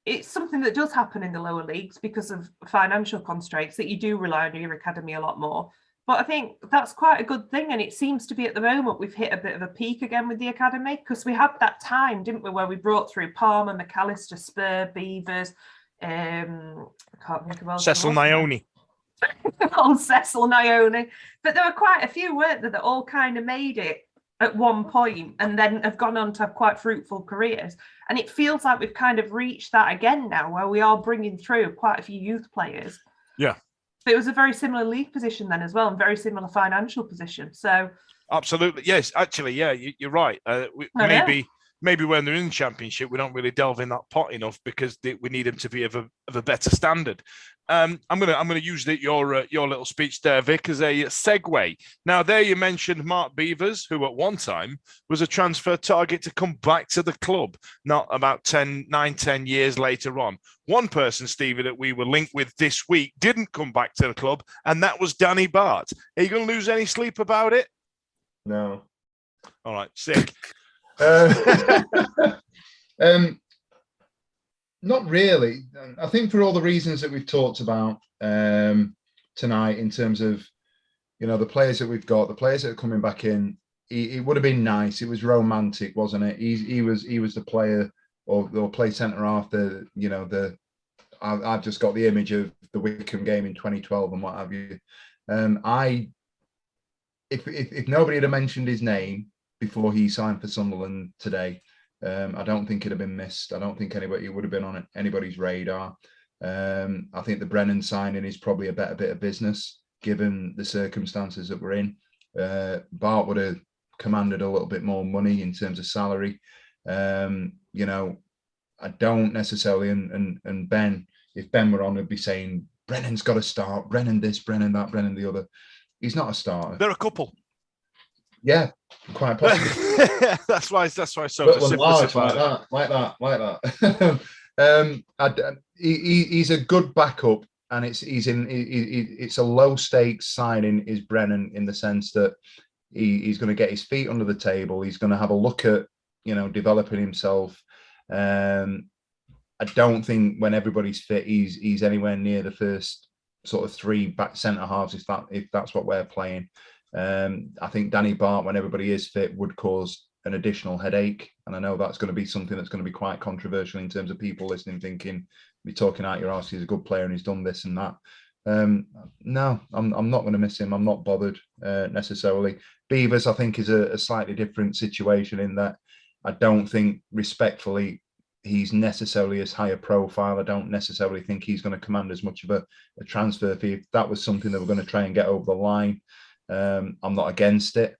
it's something that does happen in the lower leagues because of financial constraints, that you do rely on your academy a lot more. But I think that's quite a good thing. And it seems to be at the moment we've hit a bit of a peak again with the academy, because we had that time, didn't we, where we brought through Palmer, McAllister, Spur, Beavers, I can't think of else. Cecil Nione. Old Cecil Nione. But there were quite a few, weren't there, that all kind of made it at one point and then have gone on to have quite fruitful careers. And it feels like we've kind of reached that again now, where we are bringing through quite a few youth players. Yeah. But it was a very similar league position then as well, and very similar financial position. So absolutely, yes, actually, yeah, you're right. Maybe when they're in the championship, we don't really delve in that pot enough because we need them to be of a better standard. I'm gonna use your little speech there, Vic, as a segue. Now, there you mentioned Mark Beavers, who at one time was a transfer target to come back to the club, not about 10 years later on. One person, Stevie, that we were linked with this week didn't come back to the club, and that was Danny Bart. Are you going to lose any sleep about it? No. All right, sick. Not really. I think for all the reasons that we've talked about tonight, in terms of, the players that we've got, the players that are coming back in, it would have been nice. It was romantic, wasn't it? He was the player or play centre half. I've just got the image of the Wickham game in 2012 and what have you. If nobody had mentioned his name before he signed for Sunderland today, I don't think it'd have been missed. I don't think it would have been on anybody's radar. I think the Brennan signing is probably a better bit of business given the circumstances that we're in. Bart would have commanded a little bit more money in terms of salary. I don't necessarily, and Ben, if Ben were on, I'd be saying Brennan's got to start. Brennan this, Brennan that, Brennan the other. He's not a starter. They're a couple. Yeah, quite possibly. that's why so large, like that. He's a good backup, and it's a low stakes signing, is Brennan, in the sense that he's going to get his feet under the table. He's going to have a look at developing himself. I don't think when everybody's fit, he's anywhere near the first sort of three back centre halves, if that's what we're playing. I think Danny Bart, when everybody is fit, would cause an additional headache, and I know that's going to be something that's going to be quite controversial in terms of people listening, thinking, "Be talking out your arse, he's a good player and he's done this and that." No, I'm not going to miss him. I'm not bothered necessarily. Beavers, I think, is a slightly different situation in that I don't think, respectfully, he's necessarily as high a profile. I don't necessarily think he's going to command as much of a transfer fee. If that was something that we're going to try and get over the line, I'm not against it.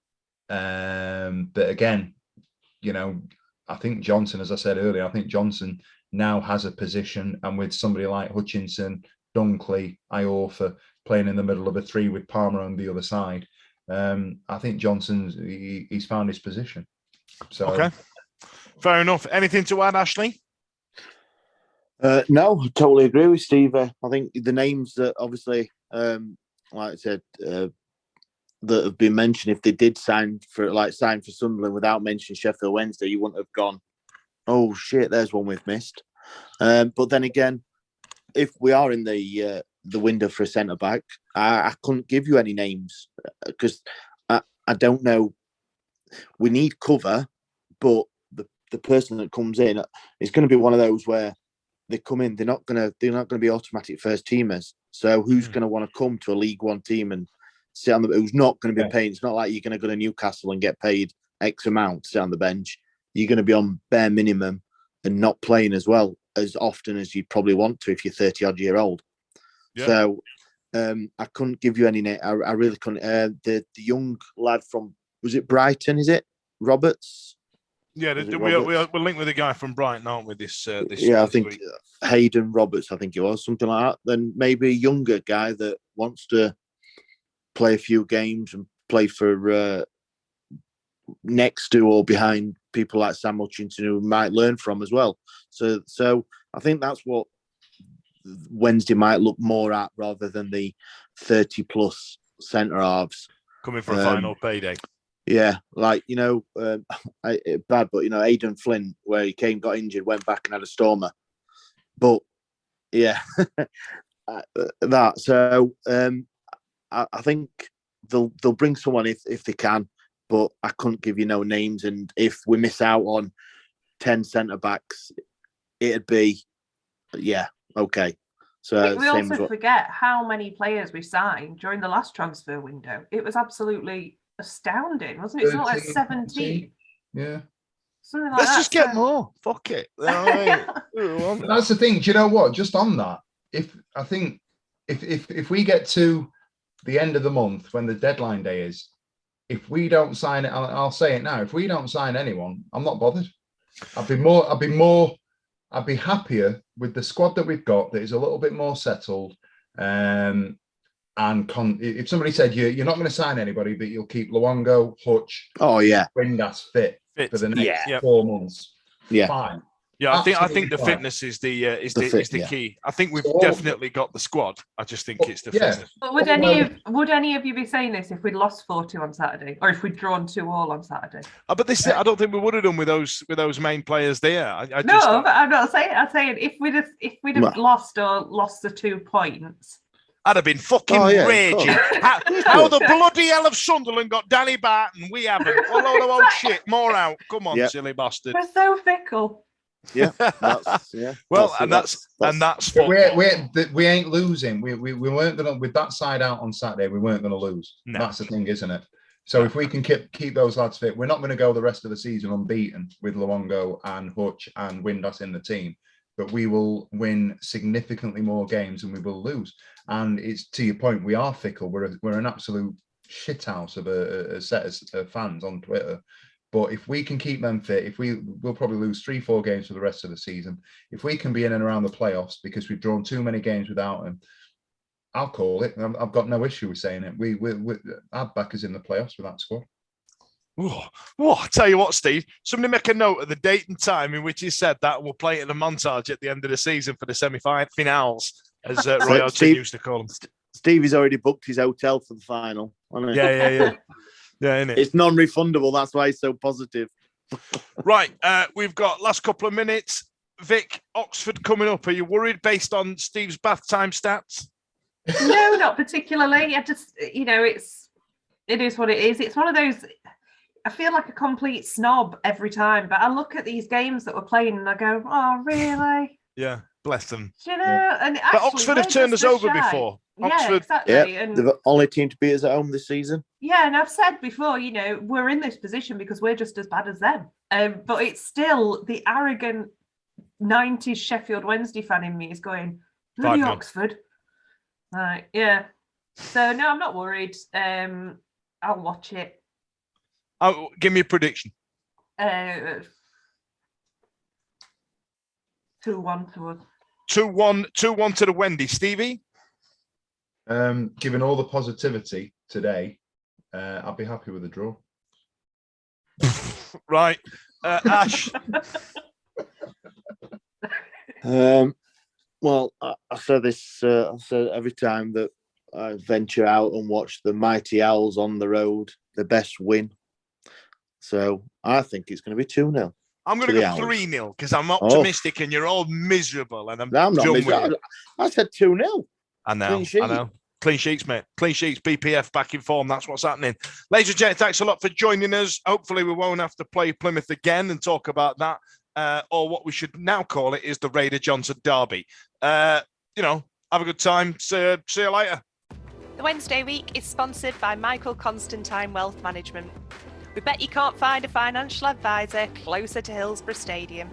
But again, I think Johnson, as I said earlier, I think Johnson now has a position, and with somebody like Hutchinson, Dunkley, Iorfa playing in the middle of a three with Palmer on the other side, I think he's found his position. So okay, fair enough. Anything to add, Ashley? No, I totally agree with Steve. I think the names that obviously, like I said, that have been mentioned, if they did sign for Sunderland without mentioning Sheffield Wednesday, you wouldn't have gone, oh shit, there's one we've missed. But then again, if we are in the window for a centre back, I couldn't give you any names because I don't know. We need cover, but the person that comes in is going to be one of those where they come in, they're not going to be automatic first teamers. So who's going to want to come to a League One team and sit on who's not going to be paying? It's not like you're going to go to Newcastle and get paid X amount to sit on the bench. You're going to be on bare minimum and not playing as well as often as you'd probably want to if you're 30-odd-year-old. Yeah. So I couldn't give you any name. I really couldn't. The young lad from, was it Brighton? Is it Roberts? Yeah, we're linked with a guy from Brighton, aren't we? This I think week. Hayden Roberts, I think it was, something like that. Then maybe a younger guy that wants to play a few games and play for next to or behind people like Sam Hutchinson, who might learn from as well. So I think that's what Wednesday might look more at, rather than the 30-plus centre halves coming for a final payday. Yeah, like, bad, but, Aidan Flynn, where he came, got injured, went back and had a stormer. But, yeah, that. So, I think they'll bring someone if they can, but I couldn't give you no names. And if we miss out on 10 centre backs, it'd be okay. So I think we same also as forget how many players we signed during the last transfer window. It was absolutely astounding, wasn't it? It's not like 13, 17. Yeah. Something like Let's that. just get more. Fuck it. All right. But that's the thing. Do you know what? Just on that, if we get to the end of the month when the deadline day is, if we don't sign it, I'll say it now. If we don't sign anyone, I'm not bothered. I'd be happier with the squad that we've got that is a little bit more settled. If somebody said you're not going to sign anybody, but you'll keep Luongo, Hutch, Windass fit for the next 4 months. Yeah, fine. Yeah, I think the fine. fitness is the key. I think we've definitely got the squad. I just think it's the fitness. But would any of you be saying this if we'd lost 4-2 on Saturday, or if we'd drawn 2-2 on Saturday? But I don't think we would have done with those main players there. But I'm not saying. I'm saying if we'd have lost the 2 points. I'd have been fucking raging. How the bloody hell have Sunderland got Danny Barton? We haven't. A load of old shit. More out. Come on, silly bastard. We're so fickle. Yeah. Well, that's we ain't losing. We weren't gonna, with that side out on Saturday. We weren't gonna lose. No. That's the thing, isn't it? So if we can keep those lads fit, we're not going to go the rest of the season unbeaten with Luongo and Hutch and Windass in the team. But we will win significantly more games than we will lose. And it's to your point, we are fickle. We're an absolute shithouse of a set of fans on Twitter. But if we can keep them fit, we'll probably lose 3-4 games for the rest of the season. If we can be in and around the playoffs because we've drawn too many games without him, I'll call it. I've got no issue with saying it. Our back is in the playoffs with that squad. I tell you what, Steve, somebody make a note of the date and time in which he said that, and we'll play it in a montage at the end of the season for the semi-finals, as Roy Hodgson used to call them. Stevie's already booked his hotel for the final. Hasn't he? Yeah. Yeah, innit? It's non-refundable. That's why he's so positive. Right, we've got last couple of minutes. Vic, Oxford coming up. Are you worried based on Steve's bath time stats? No, not particularly. I just, it is what it is. It's one of those. I feel like a complete snob every time, but I look at these games that we're playing and I go, "Oh, really?" Yeah, bless them. Do you know? And but Oxford have turned us over before. Oxford, exactly. Yeah, they're the only team to beat us at home this season. Yeah, and I've said before, we're in this position because we're just as bad as them. But it's still the arrogant 90s Sheffield Wednesday fan in me is going, bloody Oxford. Right, yeah. So, no, I'm not worried. I'll watch it. Oh, give me a prediction. 2-1 to us. 2-1 to the Wendy. Stevie? Given all the positivity today, I'll be happy with a draw. Right. Ash? Well, I say this I say every time that I venture out and watch the mighty Owls on the road, the best win. So I think it's going to be 2-0. I'm going to go 3-0 because I'm optimistic and you're all miserable. And I'm not miserable. I said 2-0. I know. Clean sheets, mate. Clean sheets, BPF back in form. That's what's happening. Ladies and gentlemen, thanks a lot for joining us. Hopefully we won't have to play Plymouth again and talk about that. Or what we should now call it is the Reda Johnson Derby. Have a good time. See you later. The Wednesday week is sponsored by Michael Constantine Wealth Management. We bet you can't find a financial advisor closer to Hillsborough Stadium.